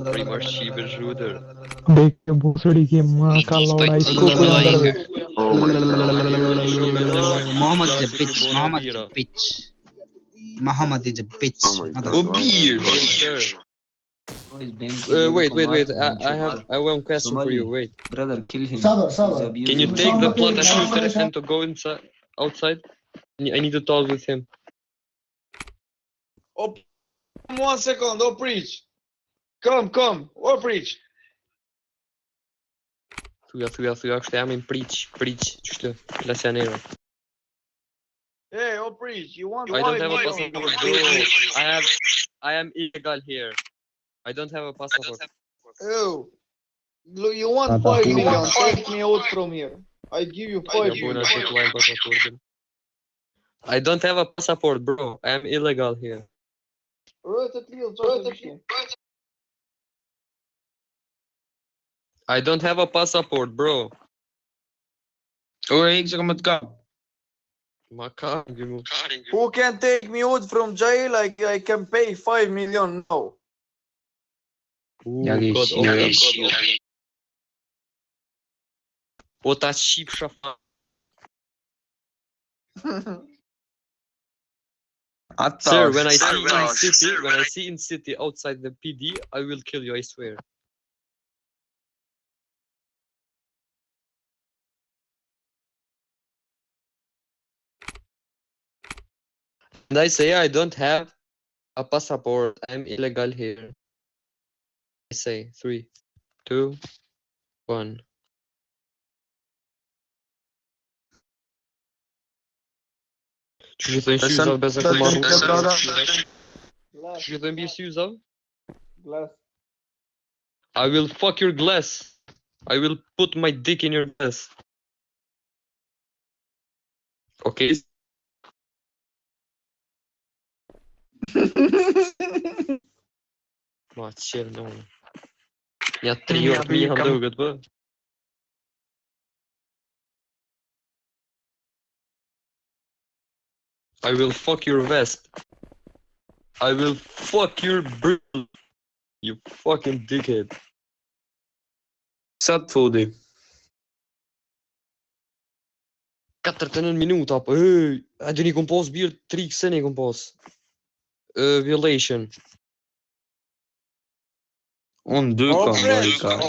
Primar shqipe zhudër. Beke busuri ke ma ka laura I skuku janë dërë. Muhammad is a bitch. Muhammad is a bitch. Muhammad is a bitch. Oh, beer! Wait. I have one question for you. Wait. Brother, kill him. Sabr. Can you take the plata shooter and to go inside, outside? I need to talk with him. Oh, 1 second. Oh, preach. Come. Oh, preach. Thuja, kështë jam in preach, qështë, klasanero. Hey, oh, preach. You want I don't have a 5 passport, million? bro. I am illegal here. I don't have a passport. Oh, look, you want 5 million? Take me out from here. I give you 5 million. I don't have a passport, bro. I am illegal here. I don't have a passport, bro. Ik zeg met kap. Who can take me out from jail? I can pay 5 million now. Po ta shqip shafa. Sir, when I see in city outside the PD, I will kill you, I swear. And I say I don't have a passport. I'm illegal here. I say 3, 2, 1. Që thënë syza bez e kumaru? Që thënë bje syza? Glass. I will fuck your glass. I will put my dick in your glass. Okay? Ma qërë në unë. Nja 3 orë mi janë dogët, bë. I will fuck your vest. I will fuck your brill. You fucking dickhead. Sa të fudi? 49 minuta, po, a do një kom pas birë 3 kësën e kom pas. Violation. Unë 2 kam,